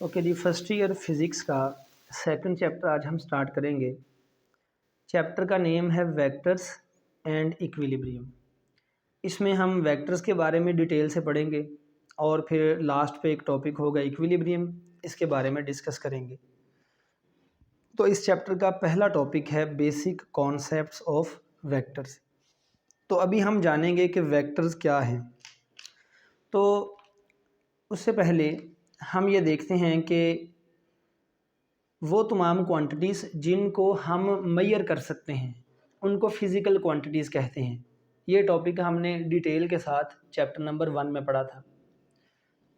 Okay जी, first year physics का second chapter आज हम स्टार्ट करेंगे। चैप्टर का नेम है वेक्टर्स एंड इक्विलिब्रियम। इसमें हम वेक्टर्स के बारे में डिटेल से पढ़ेंगे और फिर लास्ट पे एक टॉपिक होगा इक्विलिब्रियम, इसके बारे में डिस्कस करेंगे। तो इस चैप्टर का पहला टॉपिक है बेसिक कॉन्सेप्ट्स ऑफ वेक्टर्स। तो अभी हम जानेंगे कि वेक्टर्स क्या हैं। तो उससे पहले हम ये देखते हैं कि वो तमाम क्वांटिटीज़ जिनको हम मेजर कर सकते हैं उनको फ़िज़िकल क्वांटिटीज़ कहते हैं। ये टॉपिक हमने डिटेल के साथ चैप्टर नंबर 1 में पढ़ा था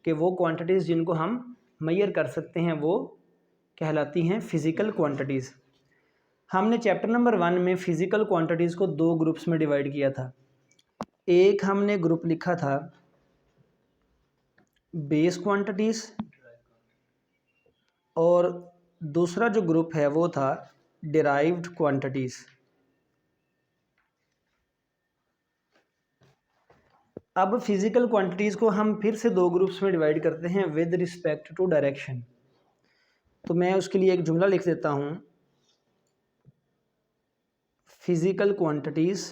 कि वो क्वांटिटीज़ जिनको हम मेजर कर सकते हैं वो कहलाती हैं फ़िज़िकल क्वांटिटीज़। हमने चैप्टर नंबर 1 में फ़िज़िकल क्वांटिटीज़ को 2 ग्रुप्स में डिवाइड किया था। एक हमने ग्रुप लिखा था बेस क्वांटिटीज़ और दूसरा जो ग्रुप है वो था डिराइव्ड क्वांटिटीज़। अब फिज़िकल क्वांटिटीज़ को हम फिर से 2 ग्रुप्स में डिवाइड करते हैं विद रिस्पेक्ट टू डायरेक्शन। तो मैं उसके लिए एक जुमला लिख देता हूँ, physical quantities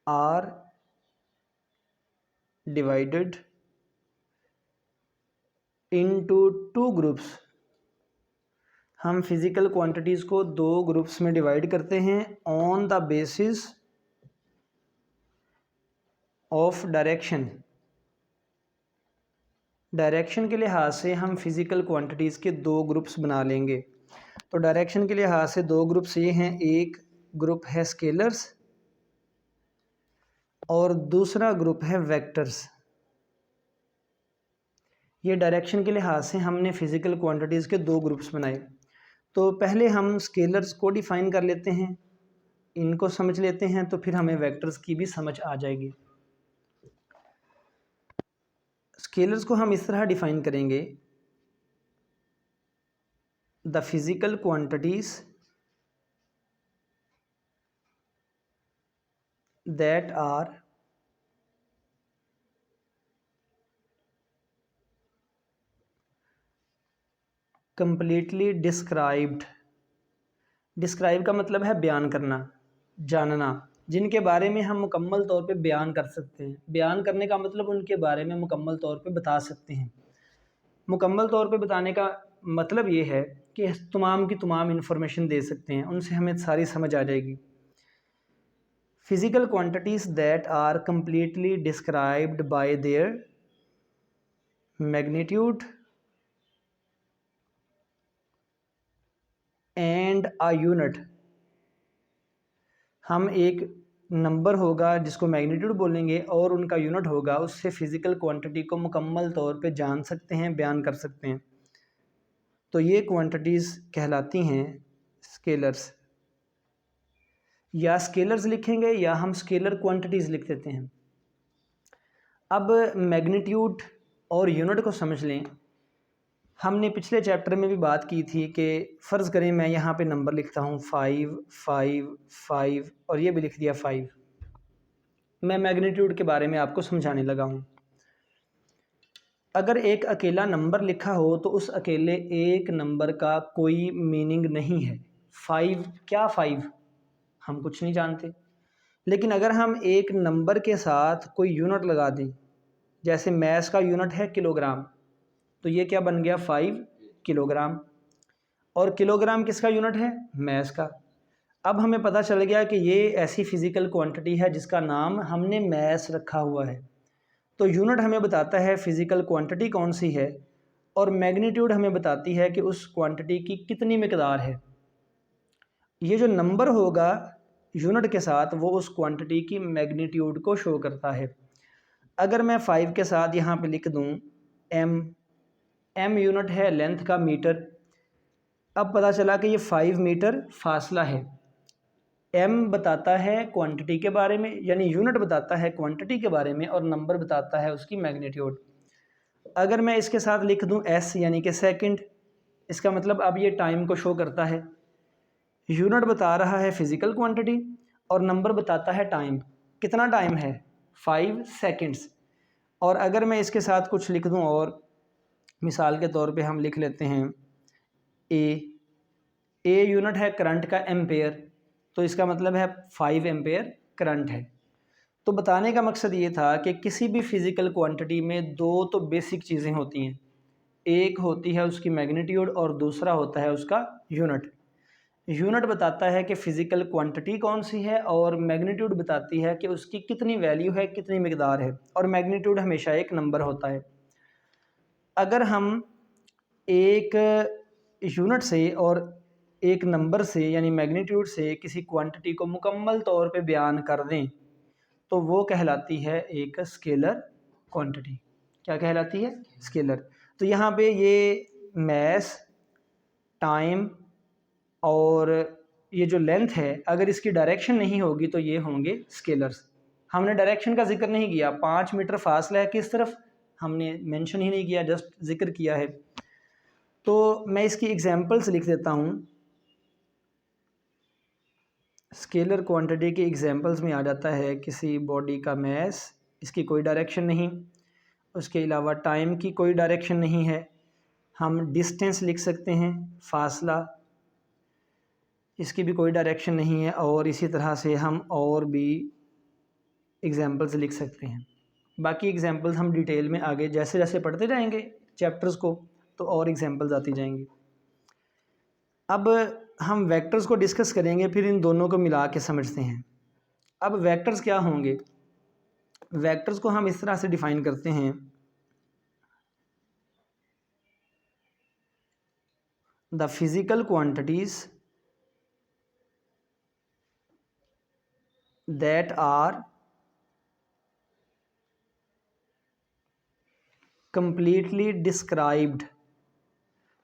are divided into 2 groups. हम फिज़िकल क्वांटिटीज़ को 2 ग्रुप्स में डिवाइड करते हैं on the basis of direction. Direction के लिहाज से हम फिज़िकल क्वांटिटीज़ के 2 ग्रुप्स बना लेंगे। तो डायरेक्शन के लिहाज से 2 ग्रुप्स ये हैं, एक ग्रुप है स्केलर्स और दूसरा ग्रुप है वेक्टर्स। ये डायरेक्शन के लिहाज से हमने फिज़िकल क्वांटिटीज़ के 2 ग्रुप्स बनाए। तो पहले हम स्केलर्स को डिफ़ाइन कर लेते हैं, इनको समझ लेते हैं, तो फिर हमें वेक्टर्स की भी समझ आ जाएगी। स्केलर्स को हम इस तरह डिफ़ाइन करेंगे, the physical quantities that are completely described. Describe का मतलब है बयान करना, जानना, जिनके बारे में हम मुकम्मल तौर पे बयान कर सकते हैं। बयान करने का मतलब उनके बारे में मुकम्मल तौर पे बता सकते हैं। मुकम्मल तौर पे बताने का मतलब ये है कि तमाम की तमाम इन्फॉर्मेशन दे सकते हैं, उनसे हमें सारी समझ आ जाएगी। Physical quantities that are completely described by their magnitude and a unit. हम एक नंबर होगा जिसको मैग्नीट्यूड बोलेंगे और उनका यूनिट होगा, उससे फ़िज़िकल क्वांटिटी को मुकम्मल तौर पे जान सकते हैं, बयान कर सकते हैं। तो ये क्वांटिटीज़ कहलाती हैं स्केलर्स, या स्केलर्स लिखेंगे या हम स्केलर क्वांटिटीज़ लिख देते हैं। अब मैग्नीट्यूड और यूनिट को समझ लें। हमने पिछले चैप्टर में भी बात की थी कि फ़र्ज़ करें मैं यहाँ पे नंबर लिखता हूँ 5 5 5 और ये भी लिख दिया 5। मैं मैग्नीट्यूड के बारे में आपको समझाने लगा हूँ। अगर एक अकेला नंबर लिखा हो तो उस अकेले एक नंबर का कोई मीनिंग नहीं है। 5 क्या 5 हम कुछ नहीं जानते। लेकिन अगर हम एक नंबर के साथ कोई यूनिट लगा दें, जैसे मैथ्स का यूनिट है किलोग्राम, तो ये क्या बन गया 5 किलोग्राम। और किलोग्राम किसका यूनिट है? मैथ्स का। अब हमें पता चल गया कि ये ऐसी फ़िज़िकल क्वांटिटी है जिसका नाम हमने मैथ्स रखा हुआ है। तो यूनिट हमें बताता है फ़िज़िकल क्वांटिटी कौन सी है और मैग्नीट्यूड हमें बताती है कि उस क्वांटिटी की कितनी मिकदार है। ये जो नंबर होगा यूनिट के साथ वो उस क्वांटिटी की मैग्नीट्यूड को शो करता है। अगर मैं 5 के साथ यहाँ पे लिख दूँ एम यूनिट है लेंथ का मीटर। अब पता चला कि ये 5 मीटर फासला है। एम बताता है क्वांटिटी के बारे में, यानी यूनिट बताता है क्वांटिटी के बारे में और नंबर बताता है उसकी मैग्नीट्यूड। अगर मैं इसके साथ लिख दूं एस यानी कि सेकंड, इसका मतलब अब ये टाइम को शो करता है। यूनिट बता रहा है फिज़िकल क्वांटिटी और नंबर बताता है टाइम। कितना टाइम है? 5 सेकंड्स। और अगर मैं इसके साथ कुछ लिख दूं, और मिसाल के तौर पे हम लिख लेते हैं ए यूनिट है करंट का एम्पेयर, तो इसका मतलब है 5 एम्पेयर करंट है। तो बताने का मकसद ये था कि किसी भी फिज़िकल क्वांटिटी में दो तो बेसिक चीज़ें होती हैं, एक होती है उसकी मैग्नीट्यूड और दूसरा होता है उसका यूनिट। यूनिट बताता है कि फ़िज़िकल क्वांटिटी कौन सी है, और मैग्नीट्यूड बताती है कि उसकी कितनी वैल्यू है, कितनी मिकदार है, और मैग्नीट्यूड हमेशा एक नंबर होता है। अगर हम एक यूनिट से और एक नंबर से यानी मैग्नीट्यूड से किसी क्वांटिटी को मुकम्मल तौर पे बयान कर दें तो वो कहलाती है एक स्केलर क्वांटिटी। क्या कहलाती है? स्केलर। तो यहाँ पे ये मैस, टाइम और ये जो लेंथ है, अगर इसकी डायरेक्शन नहीं होगी तो ये होंगे स्केलर्स। हमने डायरेक्शन का जिक्र नहीं किया, 5 मीटर फासला है किस तरफ, हमने मेंशन ही नहीं किया, जस्ट जिक्र किया है। तो मैं इसकी एग्जांपल्स लिख देता हूँ। स्केलर क्वांटिटी के एग्जांपल्स में आ जाता है किसी बॉडी का मैस, इसकी कोई डायरेक्शन नहीं, उसके अलावा टाइम की कोई डायरेक्शन नहीं है, हम डिस्टेंस लिख सकते हैं, फासला, इसकी भी कोई डायरेक्शन नहीं है, और इसी तरह से हम और भी एग्जांपल्स लिख सकते हैं। बाकी एग्जांपल्स हम डिटेल में आगे जैसे जैसे पढ़ते जाएंगे चैप्टर्स को तो और एग्जांपल्स आती जाएंगी। अब हम वेक्टर्स को डिस्कस करेंगे, फिर इन दोनों को मिला के समझते हैं। अब वेक्टर्स क्या होंगे? वेक्टर्स को हम इस तरह से डिफाइन करते हैं, the physical quantities that are completely described,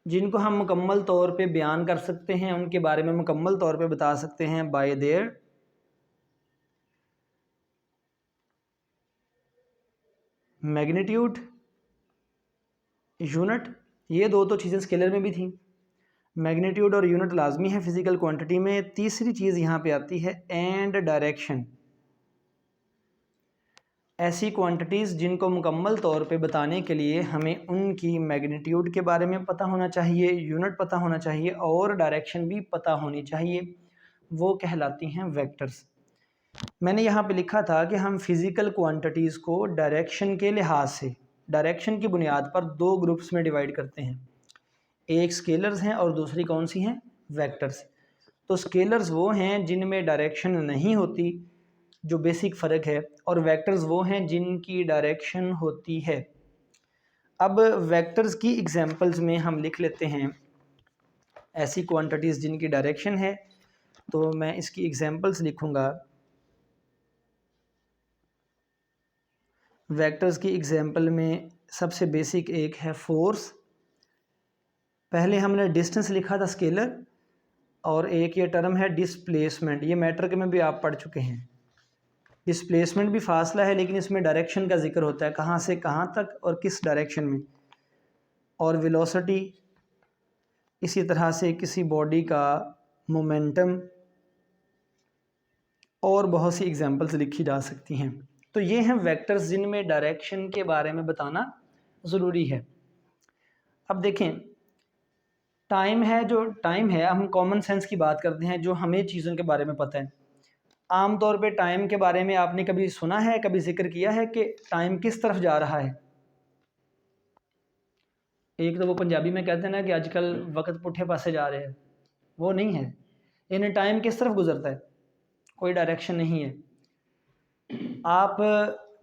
जिनको हम मुकम्मल तौर पे बयान कर सकते हैं, उनके बारे में मुकम्मल तौर पे बता सकते हैं, बाय देयर मैग्नीट्यूड, यूनिट। ये दो तो चीज़ें स्केलर में भी थी, मैग्नीट्यूड और यूनिट लाजमी है फिजिकल क्वांटिटी में। तीसरी चीज़ यहाँ पे आती है एंड डायरेक्शन। ऐसी क्वांटिटीज़ जिनको मुकम्मल तौर पे बताने के लिए हमें उनकी मैग्नीट्यूड के बारे में पता होना चाहिए, यूनिट पता होना चाहिए और डायरेक्शन भी पता होनी चाहिए, वो कहलाती हैं वेक्टर्स। मैंने यहाँ पे लिखा था कि हम फिज़िकल क्वांटिटीज़ को डायरेक्शन के लिहाज से, डायरेक्शन की बुनियाद पर दो ग्रुप्स में डिवाइड करते हैं, एक स्केलर्स हैं और दूसरी कौन सी हैं? वेक्टर्स। तो स्केलर्स वो हैं जिनमें डायरेक्शन नहीं होती, जो बेसिक फ़र्क है, और वेक्टर्स वो हैं जिनकी डायरेक्शन होती है। अब वेक्टर्स की एग्जांपल्स में हम लिख लेते हैं ऐसी क्वांटिटीज़ जिनकी डायरेक्शन है, तो मैं इसकी एग्जांपल्स लिखूँगा। वेक्टर्स की एग्जांपल में सबसे बेसिक एक है फोर्स। पहले हमने डिस्टेंस लिखा था स्केलर, और एक ये टर्म है डिस्प्लेसमेंट, ये मैट्रिक में भी आप पढ़ चुके हैं। डिस्प्लेसमेंट भी फासला है, लेकिन इसमें डायरेक्शन का जिक्र होता है, कहाँ से कहाँ तक और किस डायरेक्शन में। और वेलोसिटी, इसी तरह से किसी बॉडी का मोमेंटम, और बहुत सी एग्जांपल्स लिखी जा सकती हैं। तो ये हैं वेक्टर्स जिनमें डायरेक्शन के बारे में बताना ज़रूरी है। अब देखें, टाइम है, जो टाइम है, हम कॉमन सेंस की बात करते हैं, जो हमें चीज़ों के बारे में पता है। आम तौर पे टाइम के बारे में आपने कभी सुना है, कभी जिक्र किया है कि टाइम किस तरफ जा रहा है? एक तो वो पंजाबी में कहते हैं ना कि आजकल वक्त पुठे पासे जा रहे हैं, वो नहीं है। यानी टाइम किस तरफ गुजरता है? कोई डायरेक्शन नहीं है। आप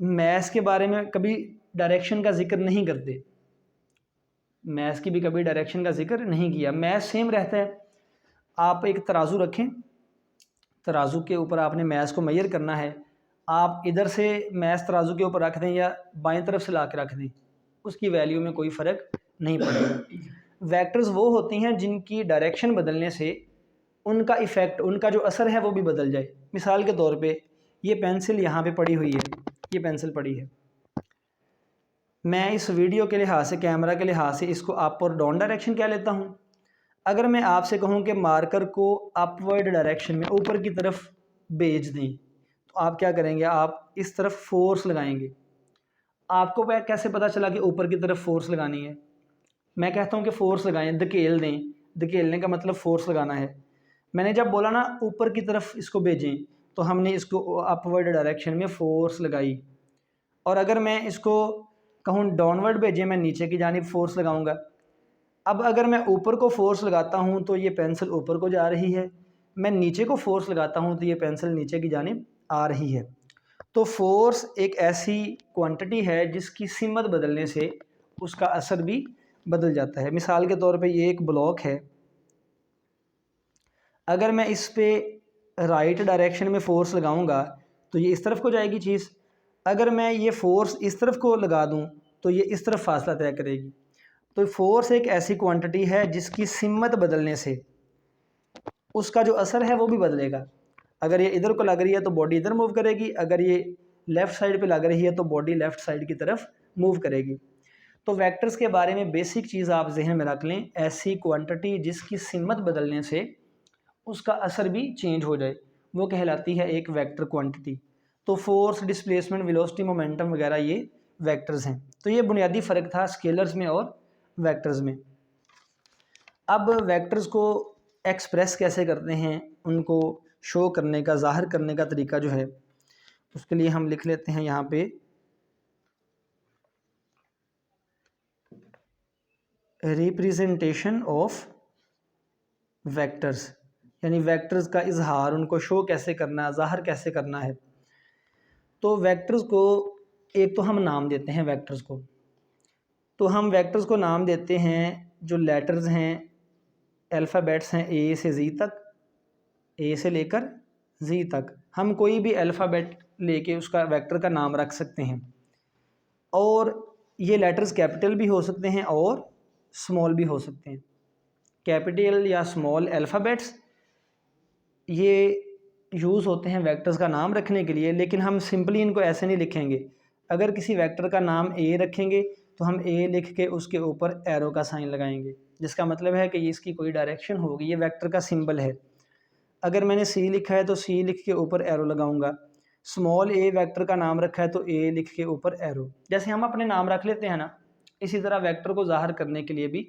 मैथ्स के बारे में कभी डायरेक्शन का जिक्र नहीं करते, मैथ्स की भी कभी डायरेक्शन का जिक्र नहीं किया। मैथ्स सेम रहता है। आप एक तराजू रखें, तराजू के ऊपर आपने मैथ्स को मेजर करना है, आप इधर से मैथ्स तराजू के ऊपर रख दें या बाएं तरफ से ला के रख दें, उसकी वैल्यू में कोई फ़र्क नहीं पड़ेगा। वेक्टर्स वो होती हैं जिनकी डायरेक्शन बदलने से उनका इफ़ेक्ट, उनका जो असर है वो भी बदल जाए। मिसाल के तौर पे ये पेंसिल यहाँ पे पड़ी हुई है, ये पेंसिल पड़ी है, मैं इस वीडियो के लिहाज से, कैमरा के लिहाज से इसको अप और डाउन डायरेक्शन क्या लेता हूँ। अगर मैं आपसे कहूँ कि मार्कर को अपवर्ड डायरेक्शन में ऊपर की तरफ भेज दें, तो आप क्या करेंगे? आप इस तरफ फोर्स लगाएंगे, आपको कैसे पता चला कि ऊपर की तरफ फोर्स लगानी है? मैं कहता हूँ कि फोर्स लगाएं, धकेल दें। धकेलने का मतलब फोर्स लगाना है। मैंने जब बोला ना ऊपर की तरफ इसको भेजें, तो हमने इसको अपवर्ड डायरेक्शन में फोर्स लगाई। और अगर मैं इसको कहूँ डाउनवर्ड भेजें, मैं नीचे की जानिब फोर्स लगाऊंगा। अब अगर मैं ऊपर को फोर्स लगाता हूँ तो ये पेंसिल ऊपर को जा रही है, मैं नीचे को फोर्स लगाता हूँ तो ये पेंसिल नीचे की जानिब आ रही है। तो फोर्स एक ऐसी क्वांटिटी है जिसकी सिमत बदलने से उसका असर भी बदल जाता है। मिसाल के तौर पे ये एक ब्लॉक है, अगर मैं इस पे राइट डायरेक्शन में फ़ोर्स लगाऊंगा तो ये इस तरफ को जाएगी चीज़। अगर मैं ये फ़ोर्स इस तरफ को लगा दूं तो ये इस तरफ फासला तय करेगी। तो फोर्स एक ऐसी क्वांटिटी है जिसकी सिमत बदलने से उसका जो असर है वो भी बदलेगा। अगर ये इधर को लग रही है तो बॉडी इधर मूव करेगी, अगर ये लेफ़्ट साइड पे लग रही है तो बॉडी लेफ़्ट साइड की तरफ मूव करेगी। तो वेक्टर्स के बारे में बेसिक चीज़ आप जहन में रख लें, ऐसी क्वांटिटी जिसकी सिमत बदलने से उसका असर भी चेंज हो जाए, वो कहलाती है एक वेक्टर क्वांटिटी। तो फोर्स, डिस्प्लेसमेंट, वेलोसिटी, मोमेंटम वगैरह ये वेक्टर्स हैं। तो ये बुनियादी फ़र्क था स्केलर्स में और वेक्टर्स में। अब वेक्टर्स को एक्सप्रेस कैसे करते हैं, उनको शो करने का, ज़ाहिर करने का तरीका जो है, उसके लिए हम लिख लेते हैं यहाँ पे रिप्रेजेंटेशन ऑफ वेक्टर्स, यानी वेक्टर्स का इजहार, उनको शो कैसे करना है, ज़ाहिर कैसे करना है। तो वेक्टर्स को एक तो हम नाम देते हैं वेक्टर्स को, तो हम वेक्टर्स को नाम देते हैं जो लेटर्स हैं, अल्फ़ाबेट्स हैं ए से जी तक, ए से लेकर जी तक। हम कोई भी अल्फ़ाबेट लेके उसका वेक्टर का नाम रख सकते हैं। और ये लेटर्स कैपिटल भी हो सकते हैं और स्मॉल भी हो सकते हैं। कैपिटल या स्मॉल अल्फ़ाबेट्स ये यूज़ होते हैं वेक्टर्स का नाम रखने के लिए, लेकिन हम सिंपली इनको ऐसे नहीं लिखेंगे। अगर किसी वेक्टर का नाम ए रखेंगे तो हम ए लिख के उसके ऊपर एरो का साइन लगाएंगे, जिसका मतलब है कि ये इसकी कोई डायरेक्शन होगी, ये वेक्टर का सिंबल है। अगर मैंने सी लिखा है तो सी लिख के ऊपर एरो लगाऊंगा। स्मॉल ए वेक्टर का नाम रखा है तो ए लिख के ऊपर एरो। जैसे हम अपने नाम रख लेते हैं ना, इसी तरह वेक्टर को ज़ाहिर करने के लिए भी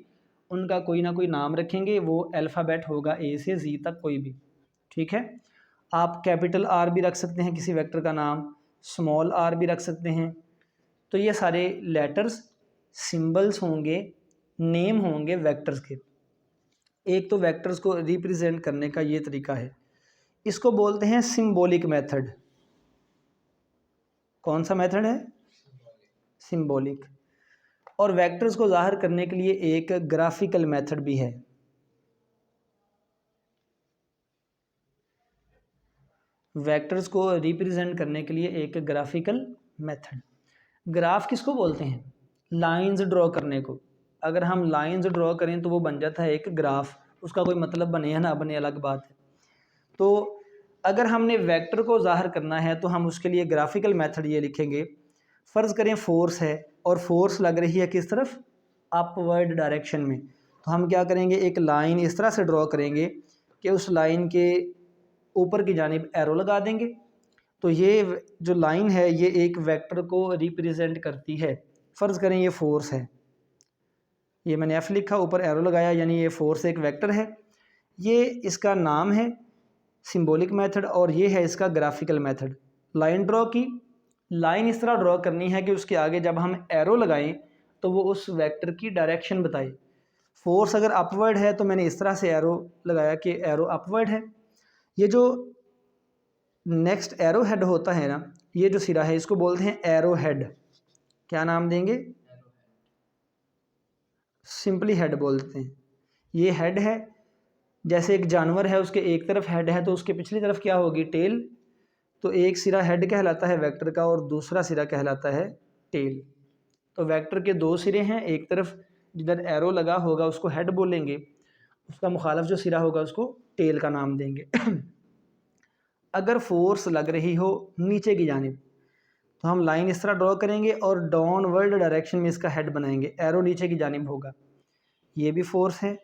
उनका कोई ना कोई नाम रखेंगे, वो अल्फ़ाबेट होगा ए से जी तक कोई भी। ठीक है, आप कैपिटल आर भी रख सकते हैं किसी वेक्टर का नाम, स्मॉल आर भी रख सकते हैं। तो ये सारे लेटर्स सिंबल्स होंगे, नेम होंगे वेक्टर्स के। एक तो वेक्टर्स को रिप्रेजेंट करने का ये तरीका है, इसको बोलते हैं सिंबॉलिक मेथड। कौन सा मेथड है? सिंबॉलिक। और वेक्टर्स को ज़ाहिर करने के लिए एक ग्राफिकल मेथड भी है। वेक्टर्स को रिप्रेजेंट करने के लिए एक ग्राफिकल मेथड। ग्राफ किसको बोलते हैं? लाइंस ड्रॉ करने को। अगर हम लाइंस ड्रॉ करें तो वो बन जाता है एक ग्राफ। उसका कोई मतलब बने या ना बने अलग बात है। तो अगर हमने वेक्टर को ज़ाहिर करना है तो हम उसके लिए ग्राफिकल मेथड ये लिखेंगे। फ़र्ज़ करें फोर्स है और फोर्स लग रही है किस तरफ? अपवर्ड डायरेक्शन में। तो हम क्या करेंगे, एक लाइन इस तरह से ड्रॉ करेंगे कि उस लाइन के ऊपर की जानिब एरो लगा देंगे। तो ये जो लाइन है ये एक वेक्टर को रिप्रेजेंट करती है। फ़र्ज़ करें ये फोर्स है, ये मैंने एफ़ लिखा, ऊपर एरो लगाया, यानी ये फोर्स एक वेक्टर है। ये इसका नाम है सिंबॉलिक मेथड और ये है इसका ग्राफिकल मेथड। लाइन ड्रॉ की, लाइन इस तरह ड्रॉ करनी है कि उसके आगे जब हम एरो लगाएं तो वो उस वेक्टर की डायरेक्शन बताए। फोर्स अगर अपवर्ड है तो मैंने इस तरह से एरो लगाया कि एरो अपवर्ड है। ये जो नेक्स्ट एरो हेड होता है ना, ये जो सिरा है इसको बोलते हैं एरो हेड। क्या नाम देंगे? सिंपली हेड बोलते हैं। ये हेड है, जैसे एक जानवर है उसके एक तरफ हेड है तो उसके पिछली तरफ क्या होगी? टेल। तो एक सिरा हेड कहलाता है वेक्टर का और दूसरा सिरा कहलाता है टेल। तो वेक्टर के दो सिरे हैं, एक तरफ जिधर एरो लगा होगा उसको हेड बोलेंगे, उसका मुखालफ जो सिरा होगा उसको टेल का नाम देंगे। अगर फोर्स लग रही हो नीचे की जानिब तो हम लाइन इस तरह ड्रॉ करेंगे और डाउनवर्ड डायरेक्शन में इसका हेड बनाएंगे, एरो नीचे की जानिब होगा। ये भी फोर्स है,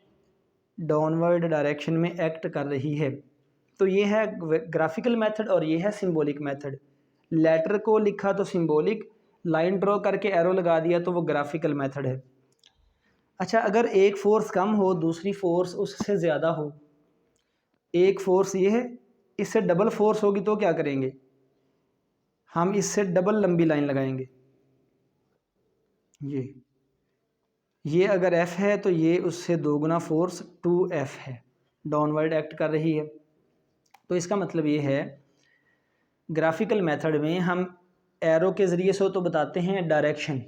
डाउनवर्ड डायरेक्शन में एक्ट कर रही है। तो ये है ग्राफिकल मेथड और ये है सिंबॉलिक मेथड। लेटर को लिखा तो सिंबॉलिक, लाइन ड्रॉ करके एरो लगा दिया तो वो ग्राफिकल मेथड है। अच्छा, अगर एक फोर्स कम हो, दूसरी फोर्स उससे ज़्यादा हो, एक फोर्स ये है, इससे डबल फोर्स होगी तो क्या करेंगे, हम इससे डबल लंबी लाइन लगाएंगे। ये अगर F है तो ये उससे दोगुना फोर्स 2F है, डाउनवर्ड एक्ट कर रही है। तो इसका मतलब ये है ग्राफिकल मेथड में हम एरो के ज़रिए से तो बताते हैं डायरेक्शन,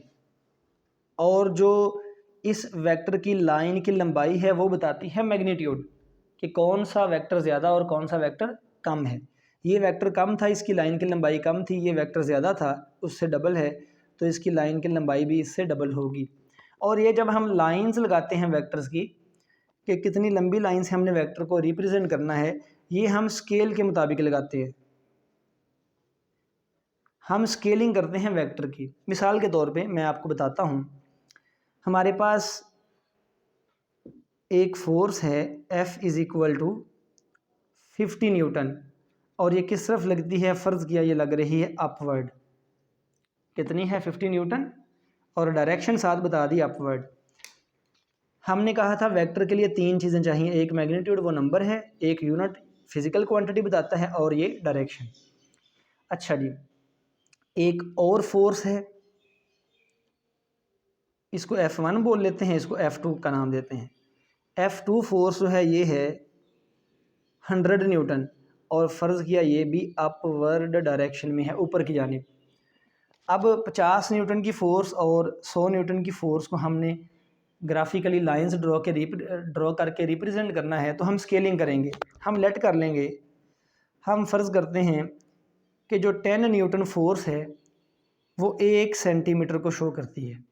और जो इस वेक्टर की लाइन की लंबाई है वो बताती है मैग्नीट्यूड, कि कौन सा वेक्टर ज़्यादा और कौन सा वेक्टर कम है। ये वेक्टर कम था, इसकी लाइन की लंबाई कम थी, ये वेक्टर ज़्यादा था, उससे डबल है, तो इसकी लाइन की लंबाई भी इससे डबल होगी। और ये जब हम लाइंस लगाते हैं वेक्टर्स की, कि कितनी लंबी लाइन से हमने वेक्टर को रिप्रेजेंट करना है, ये हम स्केल के मुताबिक लगाते हैं। हम स्केलिंग करते हैं वेक्टर की। मिसाल के तौर पे मैं आपको बताता हूँ, हमारे पास एक फोर्स है F is equal to 50 newton, और ये किस तरफ लगती है, फ़र्ज़ किया ये लग रही है अपवर्ड। कितनी है, 50 न्यूटन, और डायरेक्शन साथ बता दी अपवर्ड। हमने कहा था वेक्टर के लिए तीन चीज़ें चाहिए, एक मैग्नीट्यूड वो नंबर है, एक यूनिट फिजिकल क्वांटिटी बताता है, और ये डायरेक्शन। अच्छा जी, एक और फोर्स है, इसको F1 बोल लेते हैं, इसको F2 का नाम देते हैं। F2 फोर्स जो है ये है 100 न्यूटन, और फ़र्ज़ किया ये भी अपवर्ड डायरेक्शन में है, ऊपर की जानिब। अब 50 न्यूटन की फ़ोर्स और 100 न्यूटन की फ़ोर्स को हमने ग्राफिकली लाइंस ड्रॉ करके रिप्रेजेंट करना है, तो हम स्केलिंग करेंगे। हम लेट कर लेंगे, हम फ़र्ज़ करते हैं कि जो 10 न्यूटन फोर्स है वो 1 सेंटीमीटर को शो करती है।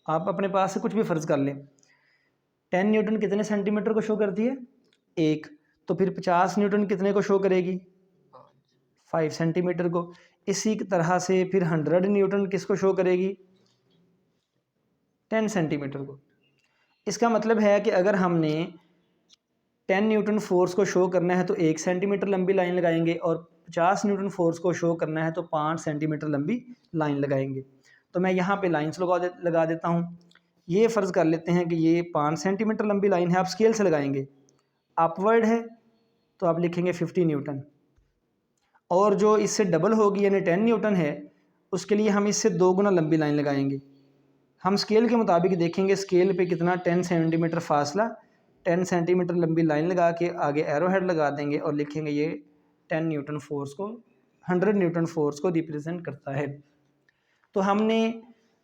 आप अपने पास से कुछ भी फ़र्ज़ कर लें, 10 न्यूटन कितने सेंटीमीटर को शो करती है, 1। तो फिर 50 न्यूटन कितने को शो करेगी, 5 सेंटीमीटर को। इसी तरह से फिर 100 न्यूटन किसको शो करेगी, 10 सेंटीमीटर को। इसका मतलब है कि अगर हमने 10 न्यूटन फोर्स को शो करना है तो 1 सेंटीमीटर लंबी लाइन लगाएंगे, और 50 न्यूटन फोर्स को शो करना है तो 5 सेंटीमीटर लंबी लाइन लगाएंगे। तो मैं यहाँ पे लाइन्स लगा देता हूँ। ये फ़र्ज़ कर लेते हैं कि ये 5 सेंटीमीटर लंबी लाइन है, आप स्केल से लगाएंगे। अपवर्ड है तो आप लिखेंगे 50 न्यूटन, और जो इससे डबल होगी यानी 10 न्यूटन है, उसके लिए हम इससे 2 गुना लंबी लाइन लगाएंगे। हम स्केल के मुताबिक देखेंगे स्केल पे कितना, 10 सेंटीमीटर फासला, 10 सेंटीमीटर लंबी लाइन लगा के आगे एरो हेड लगा देंगे और लिखेंगे ये 10 न्यूटन फोर्स को, 100 न्यूटन फोर्स को रिप्रेजेंट करता है। तो हमने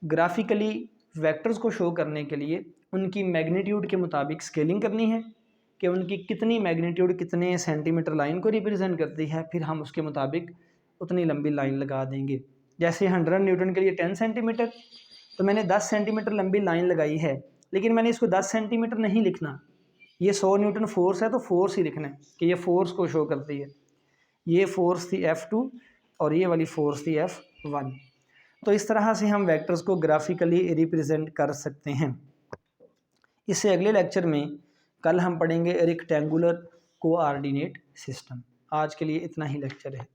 ग्राफिकली वेक्टर्स को शो करने के लिए उनकी मैग्नीट्यूड के मुताबिक स्केलिंग करनी है, कि उनकी कितनी मैग्नीट्यूड कितने सेंटीमीटर लाइन को रिप्रेजेंट करती है, फिर हम उसके मुताबिक उतनी लंबी लाइन लगा देंगे। जैसे 100 न्यूटन के लिए 10 सेंटीमीटर, तो मैंने 10 सेंटीमीटर लंबी लाइन लगाई है, लेकिन मैंने इसको 10 सेंटीमीटर नहीं लिखना। ये 100 न्यूटन फोर्स है तो फोर्स ही लिखना है कि ये फोर्स को शो करती है। ये फोर्स थी F2 और ये वाली फोर्स थी F1। तो इस तरह से हम वेक्टर्स को ग्राफिकली रिप्रेजेंट कर सकते हैं। इससे अगले लेक्चर में कल हम पढ़ेंगे रेक्टेंगुलर कोऑर्डिनेट सिस्टम। आज के लिए इतना ही लेक्चर है।